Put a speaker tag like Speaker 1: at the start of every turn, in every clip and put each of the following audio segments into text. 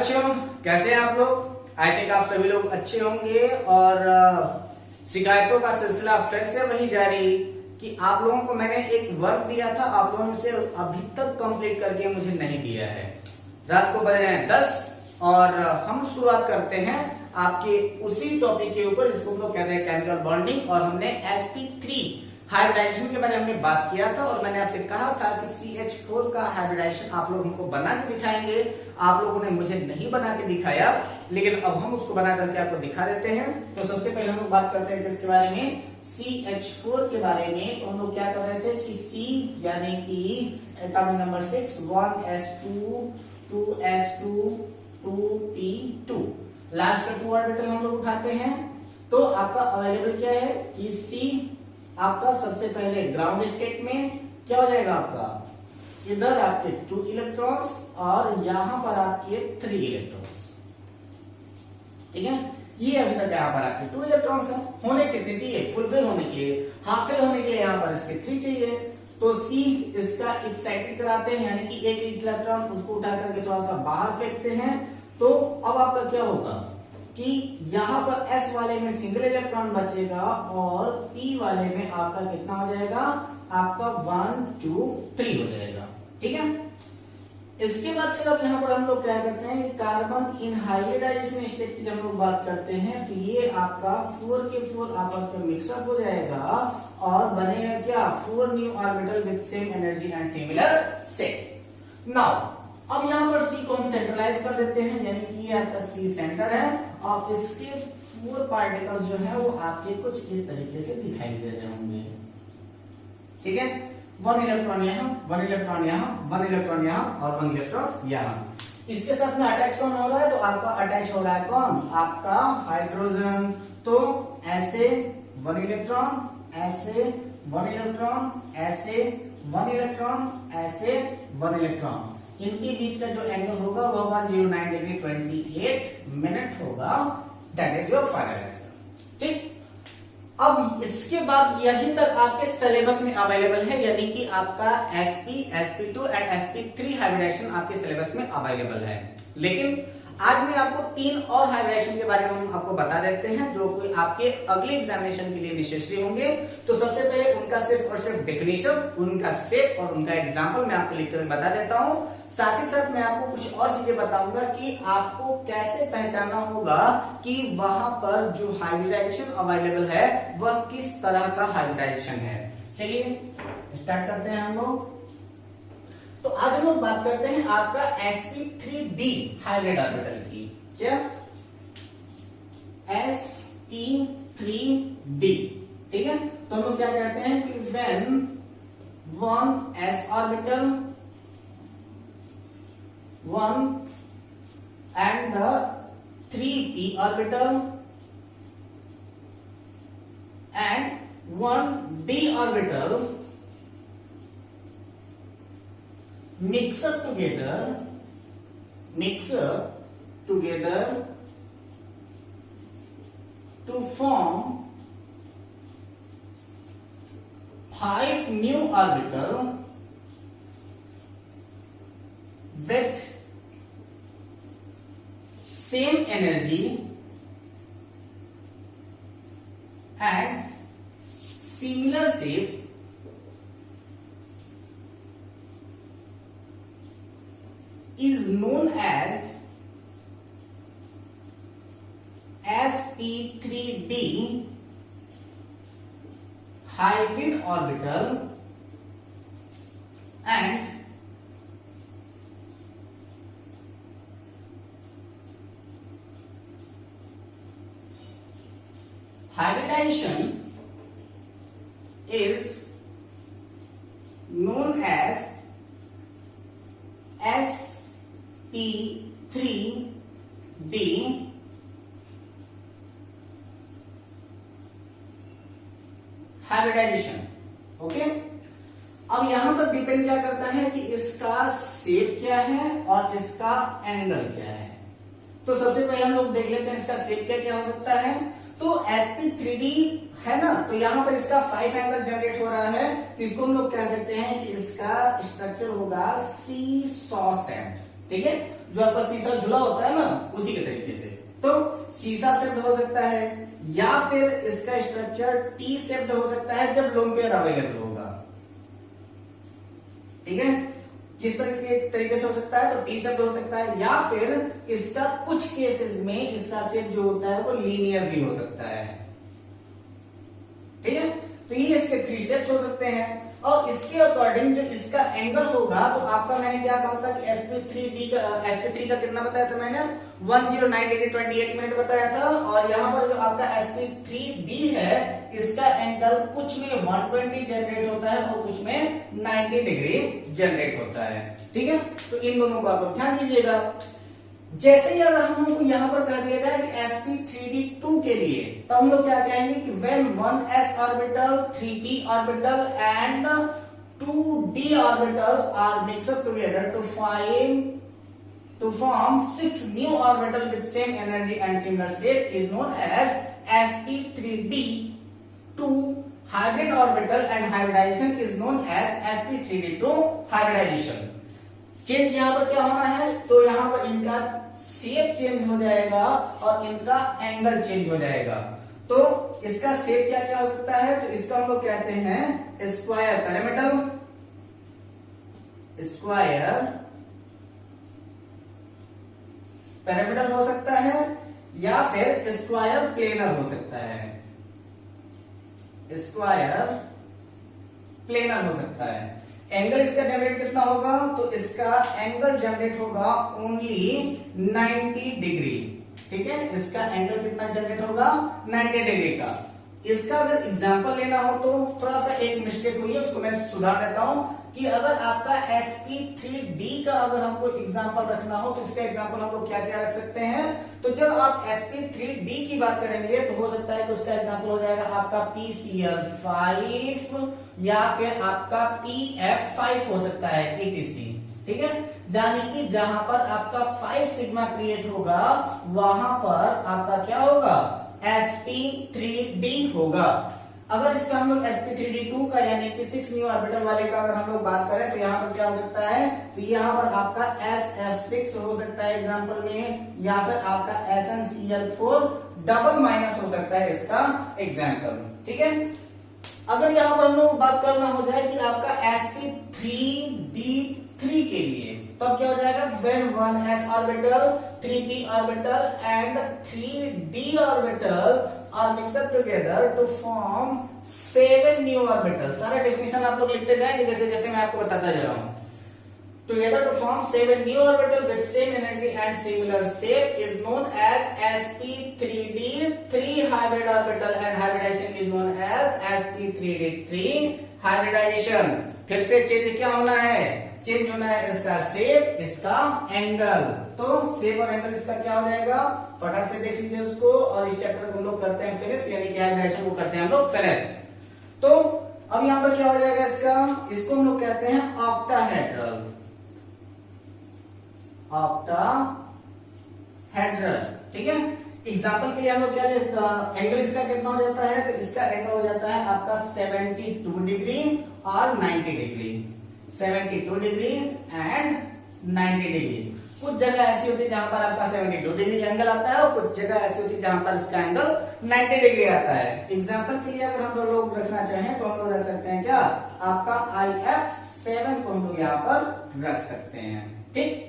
Speaker 1: बच्चों, कैसे हैं आप लोग? आई थिंक आप सभी लोग अच्छे होंगे। और शिकायतों का सिलसिला फिर से वही जारी कि आप लोगों को मैंने एक वर्क दिया था, आप लोगों ने उसे अभी तक कंप्लीट करके मुझे नहीं दिया है। रात को बज रहे हैं 10 और हम शुरुआत करते हैं आपके उसी टॉपिक के ऊपर जिसको हम लोग कहते हैं केमिकल बॉन्डिंग। और हमने sp3 हाइब्रिडाइजेशन के बारे में हमने बात किया था और मैंने आपसे कहा था कि CH4 का हाइब्रिडाइजेशन आप लोग हमको बना के दिखाएंगे। आप लोगों ने मुझे नहीं बना के दिखाया, लेकिन अब हम उसको बना करके आपको दिखा देते हैं। तो सबसे पहले हम लोग बात करते हैं किसके बारे में, CH4 के बारे में। तो हम लोग क्या कर रहे थे कि C यानी कि atomic number 6 1s2 2s2 2p2 last का 2 ऑर्बिटल हम लोग उठाते हैं। तो आपका अवेलेबल क्या है कि C आपका सबसे पहले ग्राउंड स्टेट में क्या हो जाएगा, आपका इधर आपके 2 इलेक्ट्रॉन्स और यहां पर आपके 3 इलेक्ट्रॉन्स। ठीक है, ये अभी तक यहां पर आपके 2 इलेक्ट्रॉन्स है, होने कितने चाहिए, फुलफिल होने के लिए, हाफ फिल होने के लिए यहां पर इसके 3 चाहिए। तो C इसका एक्साइटेड कराते हैं, यानी कि एक इलेक्ट्रॉन उसको उठा करके थोड़ा सा बाहर फेंकते हैं। तो अब आपका क्या होगा कि यहां पर S वाले में सिंगल इलेक्ट्रॉन बचेगा और P वाले में आपका कितना हो जाएगा, आपका 1 2 3 हो जाएगा। ठीक है, इसके बाद फिर अब यहां पर हम लोग क्या करते हैं, कार्बन इन हाइब्रिडाइजेशन स्टेट की जब हम लोग बात करते हैं तो ये आपका 4 के 4 आपस में मिक्सअप हो जाएगा और बनेगा क्या, 4 new orbital with same energy and similar set. Now अब यहां पर C को हम सेंट्रलाइज कर देते हैं, यानी कि ये आपका C सेंटर है और इसके 4 पार्टिकल्स जो है वो आपके कुछ इस तरीके से दिखाई दे रहे होंगे। ठीक है, 1 इलेक्ट्रॉन यहां, 1 इलेक्ट्रॉन यहां, 1 इलेक्ट्रॉन यहां और 1 इलेक्ट्रॉन यहां। इसके साथ में अटैच कौन हो रहा है, तो आपका अटैच हो रहा है कौन, आपका हाइड्रोजन। तो ऐसे 1 इलेक्ट्रॉन, ऐसे 1 इलेक्ट्रॉन, ऐसे 1 इलेक्ट्रॉन, ऐसे 1 इलेक्ट्रॉन। इनके बीच का जो एंगल होगा वो 109 डिग्री 28 मिनट होगा। That is your final answer. ठीक, अब इसके बाद यहीं तक आपके सिलेबस में अवेलेबल है, यानी कि आपका sp sp2 and sp3 hybridization आपके सिलेबस में अवेलेबल है। लेकिन आज मैं आपको 3 और हाइब्रिडाइजेशन के बारे में हम आपको बता देते हैं जो कि आपके अगले एग्जामिनेशन के लिए नेसेसरी होंगे। तो सबसे पहले उनका सिर्फ और सिर्फ डेफिनेशन, उनका सेट और उनका एग्जाम्पल मैं आपको लिखकर बता देता हूं। साथ ही साथ मैं आपको कुछ और चीजें बताऊंगा कि आपको कैसे पहचानना होगा कि वहां पर जो हाइब्रिडाइजेशन अवेलेबल है वह किस तरह का हाइब्रिडाइजेशन है। चलिए स्टार्ट करते हैं हम लोग। तो आज हम लोग बात करते हैं आपका sp3d हाइब्रिड ऑर्बिटल की। क्या, sp3d। ठीक है, तो हम लोग क्या कहते हैं कि when 1s orbital 1 and the 3p orbital and 1d orbital mix up together to form 5 new orbital with same energy and similar shape is known as sp3d hybrid orbital and hybridization is known as sp3d hybridization. Okay, अब यहां पर depend क्या करता है कि इसका shape क्या है और इसका एंगल क्या है। तो सबसे पहले हम लोग देख लेते हैं इसका शेप क्या क्या हो सकता है। तो sp3d है ना, तो यहां पर इसका 5 एंगल जनरेट हो रहा है, तो इसको हम लोग कह सकते हैं कि इसका स्ट्रक्चर होगा सी सॉ सेट। ठीक है, जो आपका शीशा झुला होता है ना, उसी के तरीके से। तो शीशा शेप्ड हो सकता है, या फिर इसका स्ट्रक्चर टी शेप्ड हो सकता है जब लोन पेयर अवेलेबल होगा। ठीक है, किस तरीके से हो सकता है, तो टी शेप्ड हो सकता है, या फिर इसका कुछ केसेस में इसका शेप जो होता है वो लीनियर भी हो सकता है। ठीक है, तो ये इसके 3 शेप्स हो सकते हैं। और इसके अकॉर्डिंग जो इसका एंगल होगा, तो आपका मैंने क्या कहा था कि sp3 का कितना बताया था मैंने, 109 डिग्री 28 मिनट बताया था। और यहाँ पर जो आपका sp3b है, इसका एंगल कुछ में 120 जनरेट होता है और कुछ में 90 डिग्री जनरेट होता है। ठीक है, तो इन दोनों को आप लोग ध्यान दीजिएगा। जैसे ही अगर हम लोग को यहाँ पर कह दिया जाए कि sp3d2 के लिए, तो हम लोग क्या कहेंगे कि when 1s orbital, 3p orbital and 2d orbital are mixed together to form 6 new orbital with same energy and similar shape is known as sp3d2 hybrid orbital, and hybridization is known as sp3d2 hybridization। Change यहाँ पर क्या होना है, तो यहाँ पर इनका shape change हो जाएगा और इनका एंगल चेंज हो जाएगा। तो इसका शेप क्या क्या हो सकता है, तो इसका हम लोग कहते हैं स्क्वायर पिरामिडल, स्क्वायर पिरामिडल हो सकता है, या फिर स्क्वायर प्लेनर हो सकता है, स्क्वायर प्लेनर हो सकता है। एंगल इसका जनरेट कितना होगा, तो इसका एंगल जनरेट होगा ओनली 90 डिग्री। ठीक है, इसका एंगल कितना जनरेट होगा, 90 डिग्री का। इसका अगर एग्जांपल लेना हो तो थोड़ा सा एक मिस्टेक हुई है, उसको मैं सुधार देता हूं कि अगर आपका sp3d का अगर हमको एग्जांपल रखना हो, तो इसका एग्जांपल हम लोग क्या क्या रख सकते हैं। तो जब आप sp3d की बात करेंगे तो हो सकता है कि उसका एग्जांपल हो जाएगा आपका pcl5, या फिर आपका pf5 हो सकता है, etc। ठीक है, यानी कि जहां पर आपका 5 सिग्मा क्रिएट होगा, वहां पर आपका क्या होगा, sp3d होगा। अगर इसका हम लोग sp3d2 का यानी कि 6 न्यू ऑर्बिटल वाले का अगर हम लोग बात करें, तो यहाँ पर क्या हो सकता है, तो यहाँ पर आपका sf6 हो सकता है एग्जांपल में, या फिर आपका SnCl4 डबल माइनस हो सकता है इसका एग्जांपल। ठीक है, अगर यहाँ पर हम लोग बात करना हो जाए कि आपका sp3d3 के लिए, तो अब क्या हो जाएगा, when 1s orbital, 3p orbital and 3d orbital are mixed together to form 7 new orbital। सारा डेफिनेशन आप लोग लिखते जाएंगे जैसे जैसे मैं आपको बताता जा रहा हूं। Together to form 7 new orbital with same energy and similar shape is known as sp3d3 hybrid orbital, and hybridization is known as sp3d3 hybridization। फिर से चेंज क्या होना है, चेंज होना है इसका शेप, इसका एंगल। तो शेप और एंगल इसका क्या हो जाएगा, फटाक से देख लीजिए उसको। और इस चैप्टर को हम लोग करते हैं फिनिश, यानी कि हाइब्रिडेशन को करते हैं हम लोग फिनिश। तो अब यहाँ पर क्या हो जाएगा इसका, इसको हम लोग कहते हैं ऑक्टाहेड्रल, ऑक्टाहेड्रल। ठीक है, एग्जाम्पल के लिए हम लोग क्या एंगल इसका कितना हो जाता है, तो इसका एंगल हो जाता है आपका 72 डिग्री और 90 डिग्री, 72 डिग्री एंड 90 डिग्री। कुछ जगह ऐसी होती है जहां पर आपका 72 डिग्री एंगल आता है, और कुछ जगह ऐसी होती है जहां पर इसका एंगल 90 डिग्री आता है। एग्जाम्पल के लिए अगर हम लोग रखना चाहें तो हम लोग रख सकते हैं क्या, आपका IF7 को हम लोग यहाँ पर रख सकते हैं। ठीक,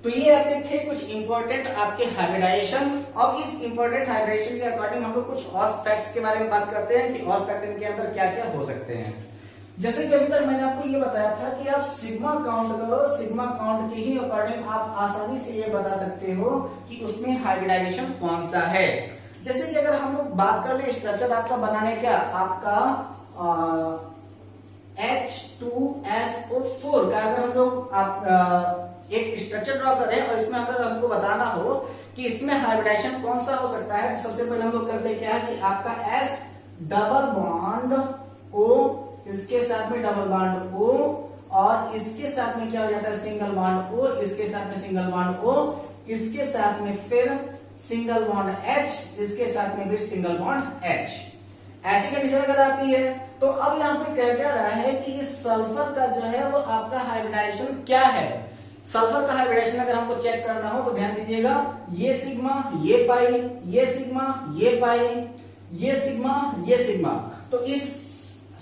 Speaker 1: तो ये आपके थे कुछ इंपॉर्टेंट आपके हाइब्रिडाइजेशन। अब इस इंपॉर्टेंट हाइब्रिडाइजेशन के अकॉर्डिंग हम लोग कुछ और फैक्ट्स के बारे में बात करते हैं कि और फैक्ट इनके अंदर क्या क्या हो सकते हैं। जैसे कि अभी तक मैंने आपको ये बताया था कि आप सिग्मा काउंट करो, सिग्मा काउंट के ही अकॉर्डिंग आप आसानी से ये बता सकते हो कि उसमें हाइब्रिडाइजेशन कौन सा है। जैसे कि अगर हम लोग बात कर ले स्ट्रक्चर आपका बनाने क्या, आपका H2SO4 का अगर हम लोग एक स्ट्रक्चर ड्रॉ करें और इसमें अगर हमको बताना हो कि इसमें हाइब्रिडाइजेशन कौन सा हो सकता है, तो सबसे पहले हम लोग करते क्या है कि आपका S डबल बॉन्ड O, इसके साथ में डबल बॉन्ड O, और इसके साथ में क्या हो जाता है सिंगल बॉन्ड O, इसके साथ में सिंगल बॉन्ड O, इसके साथ में फिर सिंगल बॉन्ड H, इसके साथ में भी सिंगल बॉन्ड H। ऐसी कंडीशन अगर आती है तो अब यहाँ पे कह क्या रहा है कि इस सल्फर का जो है वो आपका हाइब्रिडाइजेशन क्या है। सल्फर का हाइब्रिडेशन अगर हमको चेक करना हो तो ध्यान दीजिएगा, ये सिग्मा, ये पाई, ये सिग्मा, ये पाई, ये सिग्मा, ये सिग्मा। तो इस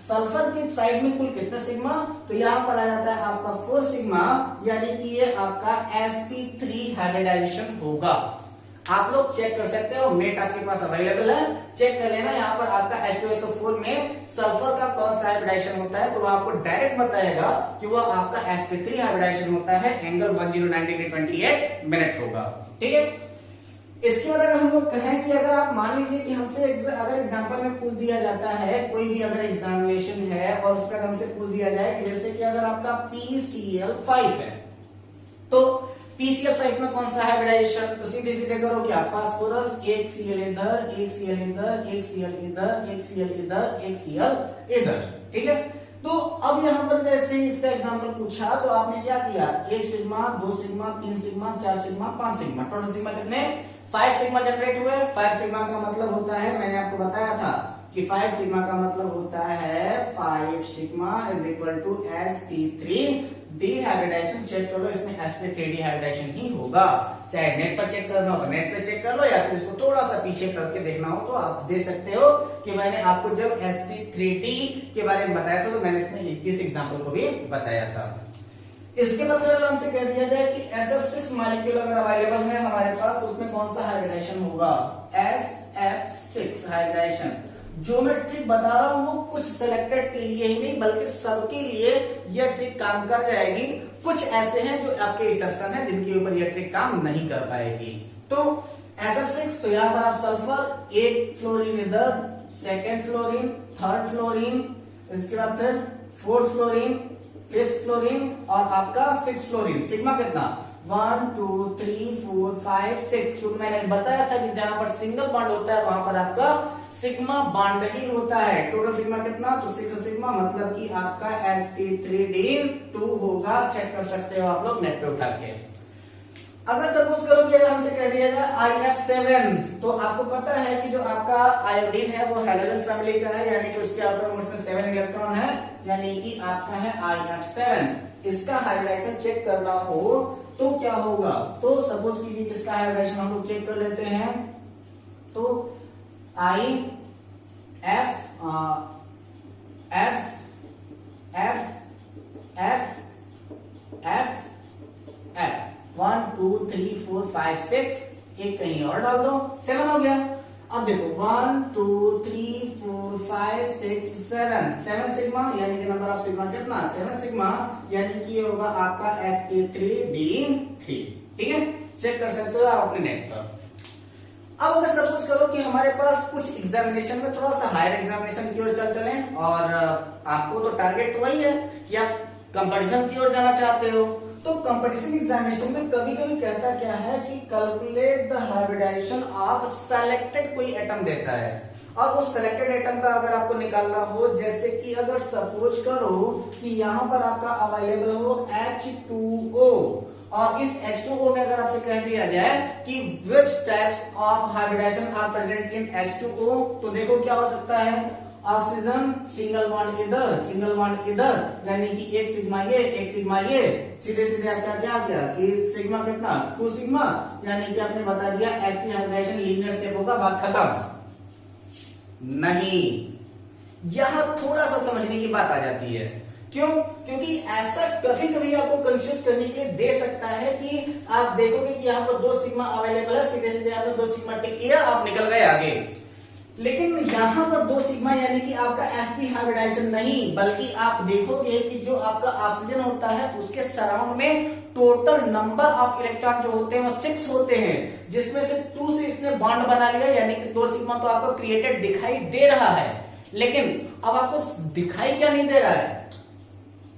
Speaker 1: सल्फर की साइड में कुल कितना सिग्मा, तो यहां पर आ जाता है आपका 4 सिग्मा, यानी कि ये आपका sp3 हाइब्रिडाइजेशन होगा। आप लोग चेक कर सकते हो, नेट आपके पास अवेलेबल है, चेक कर लेना। यहाँ पर आपका H2SO4 में सल्फर का कौन सा हाइब्रिडाइजेशन होता है, तो वो आपको डायरेक्ट बताएगा कि वो आपका sp3 हाइब्रिडाइजेशन होता है, एंगल 109 डिग्री 28 मिनट होगा। ठीक है, इसके बाद अगर हम लोग कहें कि अगर आप मान लीजिए कि हमसे अगर एग्जांपल में पूछ दिया जाता है, कोई भी अगर एग्जामिनेशन है और उस पर हमसे पूछ दिया जाए कि जैसे कि अगर आपका PCl5 है, तो PCl5 में कौन सा हाइब्रिडाइजेशन, तो सीधे सीधे करो क्या, फास्फोरस, एक Cl इधर, एक Cl इधर, एक Cl इधर, एक Cl इधर, एक Cl इधर। ठीक है, तो अब यहां पर जैसे ही इसका एग्जांपल पूछा तो आपने क्या किया, 1 sigma, 2 sigma, 3 sigma, 4 sigma, 5 sigma, total sigma कितने, 5 सिग्मा जनरेट हुए। 5 सिग्मा का मतलब होता है, मैंने आपको बताया था कि 5 सिग्मा का मतलब होता है 5 sigma is equal to sp3 dehybridization. Check कर लो, इसमें sp3 डिहाइब्रिडाइजेशन ही होगा। चाहे नेट पर चेक करना हो तो नेट पर चेक कर लो, या फिर इसको थोड़ा सा पीछे करके देखना हो तो आप देख सकते हो कि मैंने आपको जब sp3d के बारे में बताया था तो मैंने इसमें इस एग्जांपल को भी बताया था। इसके मतलब हमसे कह दिया जाए कि SF6 मॉलिक्यूल अगर अवेलेबल है हमारे पास, तो उसमें कौन सा हाइब्रिडाइजेशन होगा, SF6 हाइब्रिडाइजेशन। जो मैं ट्रिक बता रहा हूं वो कुछ सिलेक्टेड के लिए ही नहीं बल्कि सबके लिए यह ट्रिक काम कर जाएगी। कुछ ऐसे हैं जो आपके एक्सेप्शन है जिनके ऊपर यह ट्रिक काम नहीं कर पाएगी। तो SF6, तो यहां पर आप सल्फर, एक फ्लोरीन इधर, सेकेंड फ्लोरीन, थर्ड फ्लोरीन, इसके बाद फिर फोर्थ फ्लोरीन, फिफ्थ फ्लोरीन और आपका 6 फ्लोरीन। सिग्मा कितना, 1 2 3 4 5 6, क्योंकि मैंने बताया था कि जहां पर सिंगल बॉन्ड होता है वहां पर आपका सिग्मा बॉन्ड ही होता है। टोटल सिग्मा कितना, तो 6 सिग्मा, मतलब कि आपका sp3d2 होगा। चेक कर सकते हो आप लोग नेट पे उठा के। अगर सपोज करो कि अगर हमसे कह दिया जाए IF7, तो आपको पता है कि जो आपका आयोडीन है वो हैलोजन फैमिली का है, यानी कि उसके आउटर मोस्ट में 7 इलेक्ट्रॉन है, यानी कि आपका है IF7। इसका हाइब्रिडाइजेशन चेक करना हो तो क्या होगा, तो सपोज कीजिए इसका हाइब्रिडाइजेशन हम लोग चेक कर लेते हैं। तो IF F F F F F 1 2 3 4 5 6, एक कहीं और डाल दो, 7 हो गया। अब देखो 1 2 3 4 5 6 7 सिग्मा, यानी कि नंबर ऑफ सिग्मा कितना, 7 सिग्मा, यानी कि ये होगा आपका sp3d3। ठीक है, चेक कर सकते हो आप अपने नेट पर। अब अगर सपोज करो कि हमारे पास कुछ एग्जामिनेशन में थोड़ा सा हायर एग्जामिनेशन की ओर चले और आपको तो टारगेट वही है कि आप कंपटीशन की ओर जाना चाहते हो, तो कंपटीशन एग्जामिनेशन में कभी कभी कहता क्या है कि calculate the hybridization of selected, कोई एटम देता है और उस सेलेक्टेड एटम का अगर आपको निकालना हो, जैसे कि अगर सपोज करो कि यहां पर आपका अवेलेबल हो H2O, और इस H2O में अगर आपसे कह दिया जाए कि which types of hybridization are present in H2O, तो देखो क्या हो सकता है, ऑक्सीजन सिंगल बॉन्ड इधर, सिंगल बॉन्ड इधर, यानी कि एक सिग्मा ये, एक सिग्मा ये, सीधे सीधे आपका क्या किया कि सिग्मा कितना, 2 सिग्मा, यानी कि आपने बता दिया sp हाइब्रिडाइजेशन लीनियर शेप होगा, बात खत्म। नहीं, यहां थोड़ा सा समझने की बात आ जाती है। क्यों, क्योंकि ऐसा कभी कभी आपको कंफ्यूज करने के लिए दे सकता है कि आप देखोगे कि यहाँ पर 2 सिग्मा अवेलेबल है, सीधे सीधे आपने 2 सिग्मा टिक किया, आप निकल गए आगे। लेकिन यहां पर 2 सिग्मा यानी कि आपका sp हाइब्रिडाइजेशन नहीं, बल्कि आप देखोगे कि जो आपका ऑक्सीजन होता है उसके सराउंड में टोटल नंबर ऑफ इलेक्ट्रॉन जो होते हैं वो 6 होते हैं, जिसमें से 2 से इसने बॉन्ड बना लिया, यानी कि 2 सिग्मा तो आपको क्रिएटेड दिखाई दे रहा है। लेकिन अब आपको दिखाई क्या नहीं दे रहा है,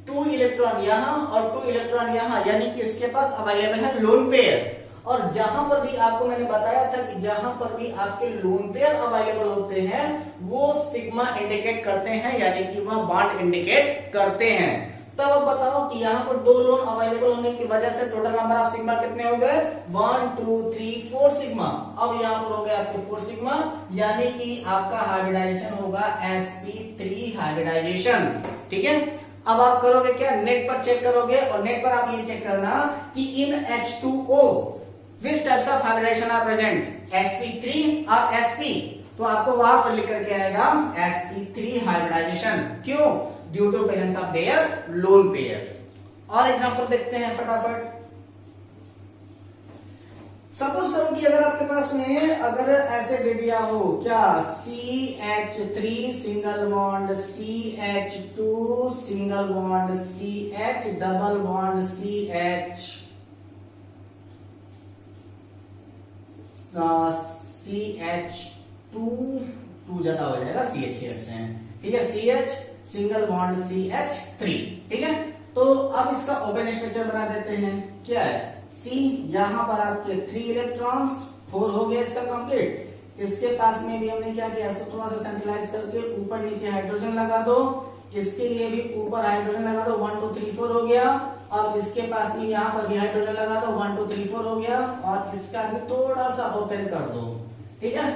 Speaker 1: 2 इलेक्ट्रॉन यहां और 2 इलेक्ट्रॉन यहां, यानी कि इसके पास अवेलेबल है लोन पेयर। और जहां पर भी आपको मैंने बताया था कि जहां पर भी आपके लोन पेयर अवेलेबल होते हैं वो सिग्मा इंडिकेट करते हैं, यानी कि वह बॉन्ड इंडिकेट करते हैं। तब अब बताओ कि यहाँ पर 2 लोन अवेलेबल होने की वजह से टोटल नंबर ऑफ सिग्मा कितने हो गए, 1 2 3 4 सिग्मा। अब यहाँ पर हो गए आपके 4 सिग्मा, यानी कि आपका हाइब्रिडाइजेशन होगा sp3 हाइब्रिडाइजेशन। ठीक है, अब आप करोगे क्या, नेट पर चेक करोगे और नेट पर आप ये चेक करना कि in H2O which types of hybridization are present, sp3 और sp, तो आपको वहां पर लिख करके आएगा sp3 हाइब्रिडाइजेशन। क्यों, due to presence of their lone pair. और एग्जांपल देखते हैं फटाफट। सपोज करो कि अगर आपके पास में अगर ऐसे दे दिया हो क्या, CH3 single bond CH2 single bond CH double bond CH CH2 2 ज्यादा हो जाएगा CH से, ठीक है, CH सिंगल बॉन्ड CH3, ठीक है। तो अब इसका ओपन स्ट्रक्चर बना देते हैं। क्या है, C यहां पर आपके 3 इलेक्ट्रॉन्स, 4 हो गया इसका कंप्लीट। इसके पास में भी हमने क्या किया, इसको थोड़ा सा सेंट्रलाइज करके ऊपर नीचे हाइड्रोजन लगा दो, इसके लिए भी ऊपर हाइड्रोजन लगा दो, 1 2 3 4 हो गया। अब इसके पास में यहाँ पर भी हाइड्रोजन लगा दो, 1 2 3 4 हो गया, और इसका भी थोड़ा सा ओपन कर दो, ठीक है।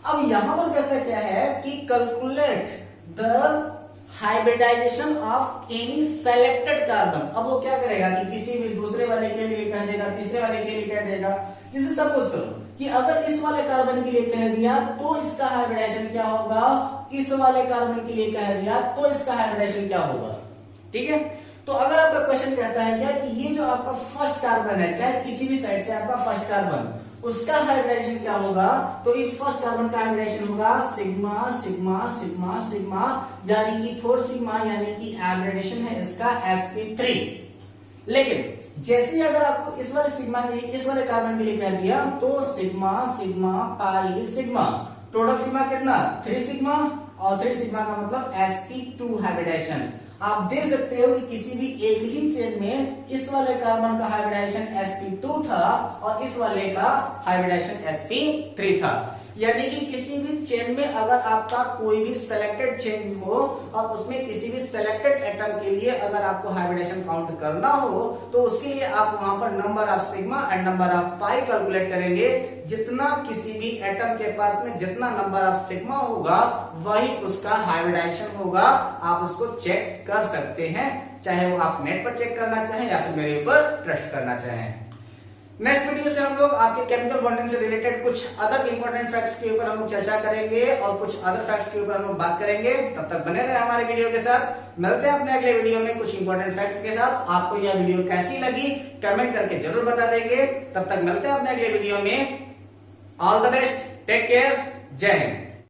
Speaker 1: अब यहां पर कहता क्या है कि calculate the hybridization of any selected carbon. अब वो क्या करेगा कि किसी भी दूसरे वाले के लिए कह देगा, तीसरे वाले के लिए कह देगा। जिसे सपोज करो कि अगर इस वाले कार्बन के लिए कह दिया तो इसका हाइब्रिडाइजेशन क्या होगा, इस वाले कार्बन के लिए कह दिया तो इसका हाइब्रिडाइजेशन क्या होगा, ठीक है। तो अगर आपका क्वेश्चन कहता है क्या कि ये जो आपका फर्स्ट कार्बन है, चाहे किसी भी साइड से आपका फर्स्ट कार्बन, उसका हाइब्रिडाइजेशन क्या होगा, तो इस फर्स्ट कार्बन का हाइब्रिडाइजेशन होगा सिग्मा सिग्मा सिग्मा सिग्मा, यानी कि 4 सिग्मा, यानी कि हाइब्रिडेशन है इसका sp3। लेकिन जैसे अगर आपको इस वाले सिग्मा के लिए, इस वाले कार्बन के लिए कह दिया तो sigma sigma pi sigma, total sigma कितना 3 सिग्मा, और 3 सिग्मा का मतलब sp2 हाइब्रिडाइजेशन। आप देख सकते हो कि किसी भी एक ही चेन में इस वाले कार्बन का हाइब्रिडाइजेशन sp2 था और इस वाले का हाइब्रिडाइजेशन sp3 था। यानी कि किसी भी चेन में अगर आपका कोई भी सेलेक्टेड चेन हो और उसमें किसी भी सेलेक्टेड एटम के लिए अगर आपको हाइब्रिडेशन काउंट करना हो तो उसके लिए आप वहां पर number of sigma and number of pi calculate करेंगे। जितना किसी भी एटम के पास में जितना नंबर ऑफ सिग्मा होगा वही उसका हाइब्रिडाइजेशन होगा। आप उसको चेक कर सकते हैं, चाहे वो आप नेट पर चेक करना चाहें या फिर मेरे ऊपर ट्रस्ट करना चाहें। नेक्स्ट वीडियो से हम लोग आपके केमिकल बॉन्डिंग से रिलेटेड कुछ अदर इंपॉर्टेंट फैक्ट्स के ऊपर हम लोग चर्चा करेंगे और कुछ अदर फैक्ट्स के ऊपर हम लोग बात करेंगे। तब तक बने रहे हमारे वीडियो के साथ। मिलते हैं अपने अगले वीडियो में कुछ इंपॉर्टेंट फैक्ट्स के साथ। आपको यह वीडियो कैसी लगी कमेंट करके जरूर बता देंगे। तब तक मिलते हैं अपने अगले वीडियो में। All the best, take care, जय हिंद।